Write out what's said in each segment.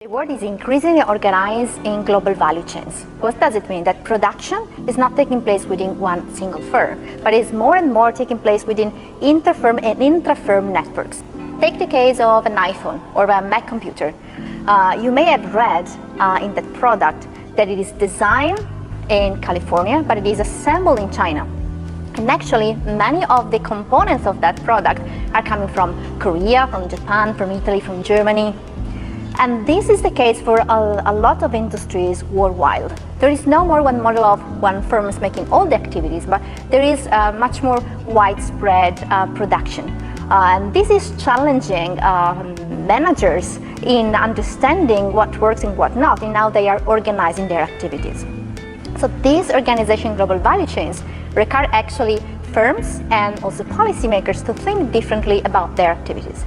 The world is increasingly organized in global value chains. What does it mean? That production is not taking place within one single firm, but is more and more taking place within inter-firm and intra-firm networks. Take the case of an iPhone or a Mac computer. You may have read in that product that it is designed in California, but it is assembled in China. And actually, many of the components of that product are coming from Korea, from Japan, from Italy, from Germany. And this is the case for a lot of industries worldwide. There is no more one model of one firm making all the activities, but there is much more widespread production. And this is challenging managers in understanding what works and what not, and how they are organizing their activities. So these organization global value chains require actually firms and also policymakers to think differently about their activities.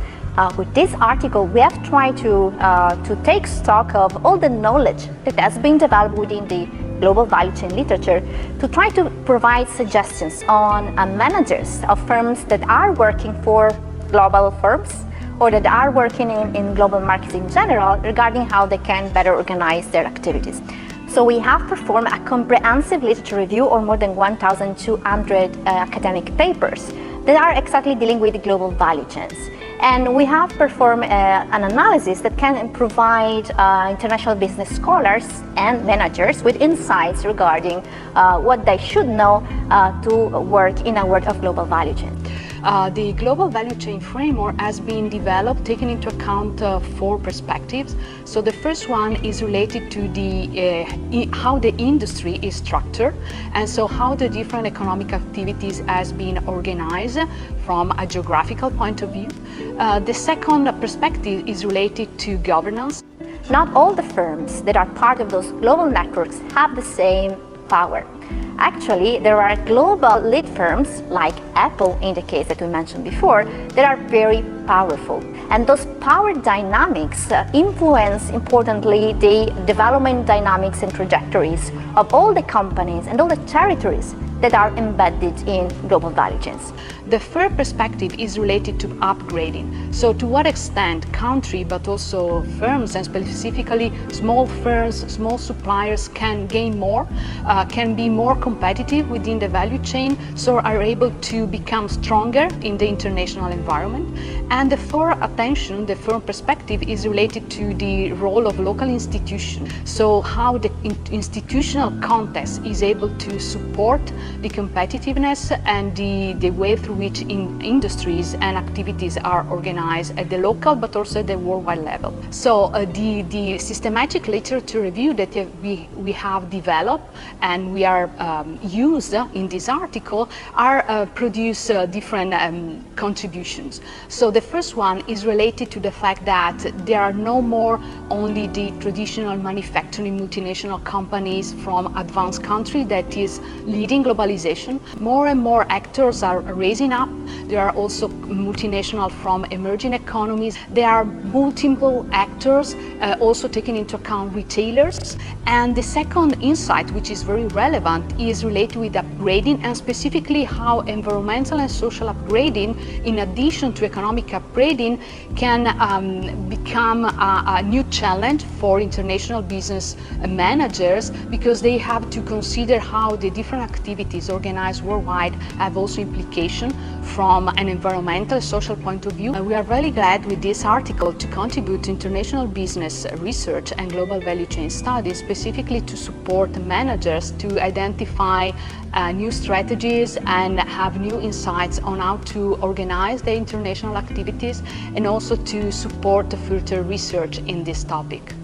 With this article, we have tried to take stock of all the knowledge that has been developed within the global value chain literature to try to provide suggestions on managers of firms that are working for global firms or that are working in global markets in general regarding how they can better organize their activities. So we have performed a comprehensive literature review of more than 1,200 academic papers that are exactly dealing with the global value chains. And we have performed an analysis that can provide international business scholars and managers with insights regarding what they should know to work in a world of global value chain. The global value chain framework has been developed taking into account 4 perspectives. So the first one is related to how the industry is structured, and so how the different economic activities has been organized from a geographical point of view. The second perspective is related to governance. Not all the firms that are part of those global networks have the same power. Actually, there are global lead firms like Apple, in the case that we mentioned before, that are very powerful. And those power dynamics influence, importantly, the development dynamics and trajectories of all the companies and all the territories that are embedded in global value chains. The third perspective is related to upgrading. So to what extent country, but also firms, and specifically small firms, small suppliers can gain more, can be more competitive within the value chain, so are able to become stronger in the international environment. And the third perspective is related to the role of local institutions. So how the institutional context is able to support the competitiveness and the way through which industries and activities are organized at the local but also at the worldwide level. So the systematic literature review that we have developed and we are used in this article are produce different contributions. So the first one is related to the fact that there are no more only the traditional manufacturing multinational companies from advanced countries that is leading globalization. More and more actors are raising up. There are also multinational from emerging economies. There are multiple actors also taking into account retailers. And the second insight, which is very relevant, is related with upgrading, and specifically how environmental and social upgrading, in addition to economic upgrading, can become a new challenge for international business managers, because they have to consider how the different activities organized worldwide have also implication from an environmental and social point of view. We are really glad with this article to contribute to international business research and global value chain studies, specifically to support managers to identify new strategies and have new insights on how to organize their international activities, and also to support the further research in this topic.